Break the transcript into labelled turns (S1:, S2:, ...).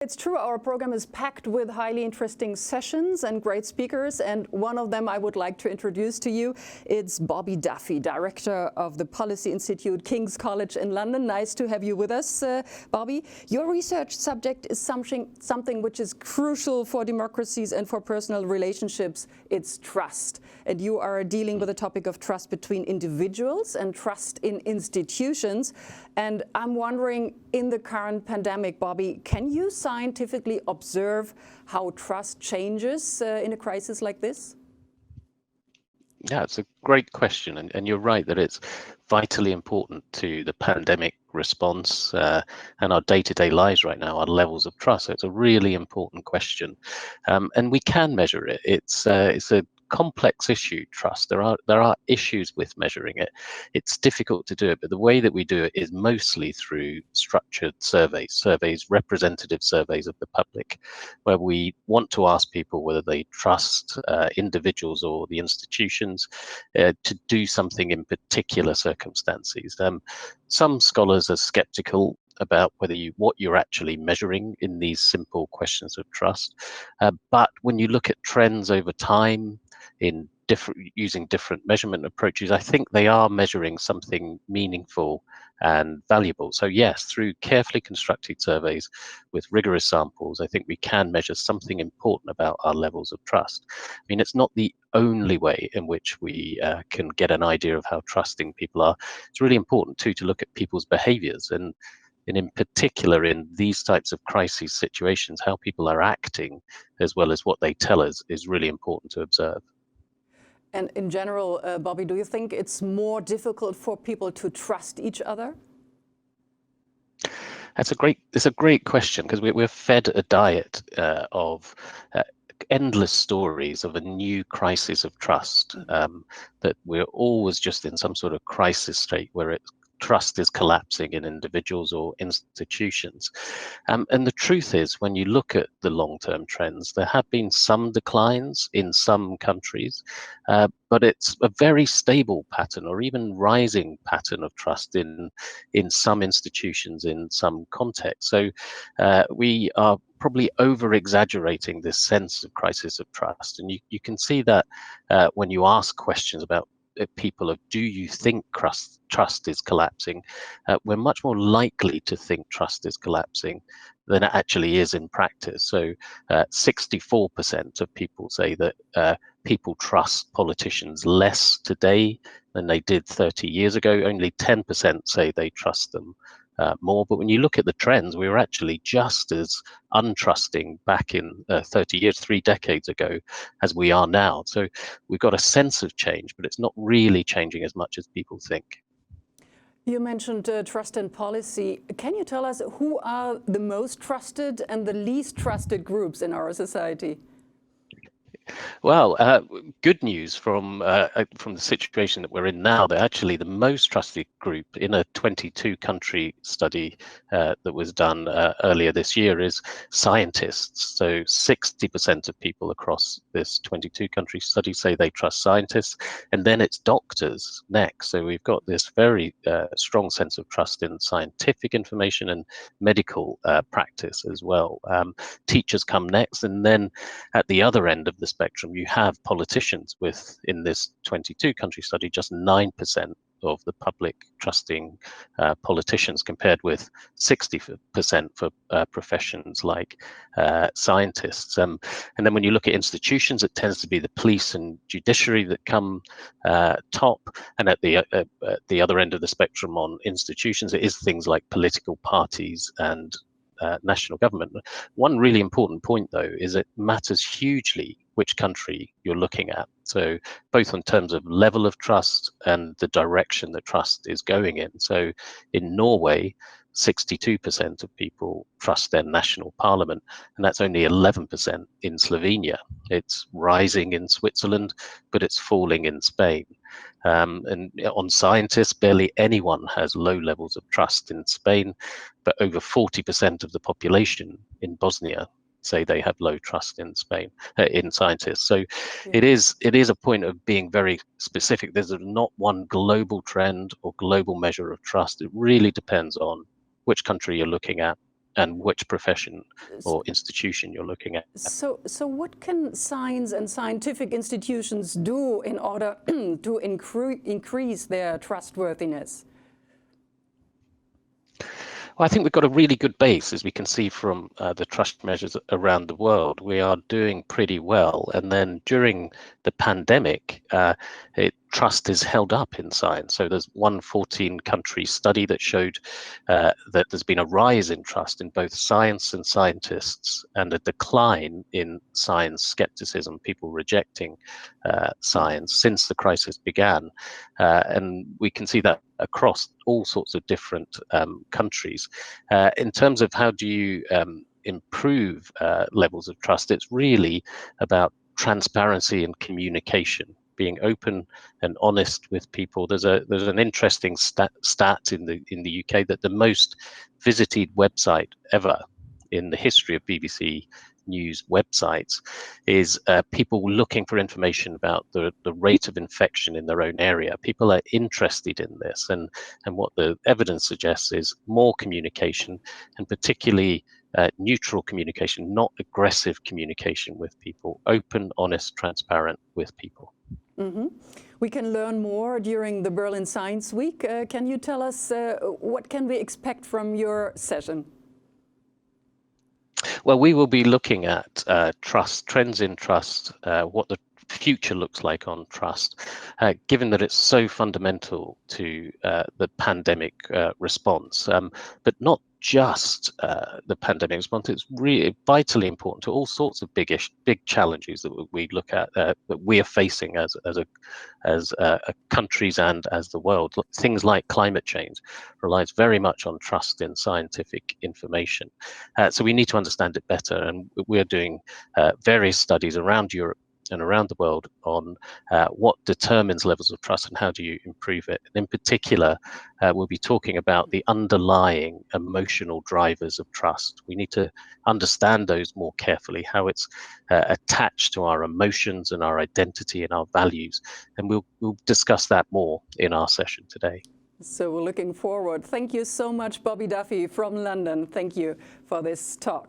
S1: It's true, our program is packed with highly interesting sessions and great speakers, and one of them I would like to introduce to you. It's Bobby Duffy, Director of the Policy Institute, King's College in London. Nice to have you with us, Bobby. Your research subject is something which is crucial for democracies and for personal relationships. It's trust. And you are dealing with the topic of trust between individuals and trust in institutions. And I'm wondering, in the current pandemic, Bobby, can you scientifically observe how trust changes in a crisis like this?
S2: Yeah, it's a great question, and you're right that it's vitally important to the pandemic response and our day-to-day lives right now, our levels of trust. So it's a really important question, and we can measure it. It's a complex issue, trust. There are issues with measuring it. It's difficult to do it, but the way that we do it is mostly through structured surveys, representative surveys of the public, where we want to ask people whether they trust individuals or the institutions to do something in particular circumstances. Some scholars are skeptical about what you're actually measuring in these simple questions of trust. But when you look at trends over time using different measurement approaches, I think they are measuring something meaningful and valuable. So yes, through carefully constructed surveys with rigorous samples, I think we can measure something important about our levels of trust. I mean, it's not the only way in which we can get an idea of how trusting people are. It's really important too to look at people's behaviors, and in particular in these types of crisis situations, how people are acting as well as what they tell us is really important to observe.
S1: And in general, Bobby, do you think it's more difficult for people to trust each other?
S2: It's a great question, because we're fed a diet of endless stories of a new crisis of trust, that we're always just in some sort of crisis state where trust is collapsing in individuals or institutions. And the truth is, when you look at the long-term trends, there have been some declines in some countries, but it's a very stable pattern or even rising pattern of trust in some institutions, in some contexts. So we are probably over-exaggerating this sense of crisis of trust. And you can see that when you ask questions about people of, do you think trust is collapsing? We're much more likely to think trust is collapsing than it actually is in practice. So 64% of people say that people trust politicians less today than they did 30 years ago. Only 10% say they trust them more. But when you look at the trends, we were actually just as untrusting back in 30 years, 3 decades ago, as we are now. So we've got a sense of change, but it's not really changing as much as people think.
S1: You mentioned trust and policy. Can you tell us who are the most trusted and the least trusted groups in our society?
S2: Well, good news from the situation that we're in now. That actually the most trusted group in a 22-country study that was done earlier this year is scientists. So 60% of people across this 22-country study say they trust scientists, and then it's doctors next. So we've got this very strong sense of trust in scientific information and medical practice as well. Teachers come next, and then at the other end of the spectrum, you have politicians with, in this 22-country study, just 9% of the public trusting politicians, compared with 60% for professions like scientists. And then when you look at institutions, it tends to be the police and judiciary that come top. And at the other end of the spectrum on institutions, it is things like political parties and national government. One really important point, though, is it matters hugely which country you're looking at. So both in terms of level of trust and the direction that trust is going in. So in Norway, 62% of people trust their national parliament, and that's only 11% in Slovenia. It's rising in Switzerland, but it's falling in Spain. And on scientists, barely anyone has low levels of trust in Spain, but over 40% of the population in Bosnia say they have low trust in Spain, in scientists. So it is a point of being very specific. There's not one global trend or global measure of trust. It really depends on which country you're looking at and which profession or institution you're looking at.
S1: So what can science and scientific institutions do in order to increase their trustworthiness?
S2: Well, I think we've got a really good base, as we can see from the trust measures around the world. We are doing pretty well. And then during the pandemic, trust is held up in science. So there's one 14-country study that showed that there's been a rise in trust in both science and scientists, and a decline in science skepticism, people rejecting science since the crisis began. And we can see that across all sorts of different countries. In terms of how do you improve levels of trust, it's really about transparency and communication, being open and honest with people. There's an interesting stat in the UK that the most visited website ever in the history of BBC News websites is people looking for information about the rate of infection in their own area. People are interested in this, and what the evidence suggests is more communication, and particularly neutral communication, not aggressive communication with people, open, honest, transparent with people.
S1: Mm-hmm. We can learn more during the Berlin Science Week. Can you tell us what can we expect from your session?
S2: Well, we will be looking at trust, trends in trust, what the future looks like on trust, given that it's so fundamental to the pandemic response, but not just the pandemic response. It's really vitally important to all sorts of big challenges that we look at, that we are facing as countries and as the world. Things like climate change relies very much on trust in scientific information. So we need to understand it better, and we're doing various studies around Europe and around the world on what determines levels of trust and how do you improve it. And in particular, we'll be talking about the underlying emotional drivers of trust. We need to understand those more carefully, how it's attached to our emotions and our identity and our values. And we'll discuss that more in our session today.
S1: So we're looking forward. Thank you so much, Bobby Duffy from London. Thank you for this talk.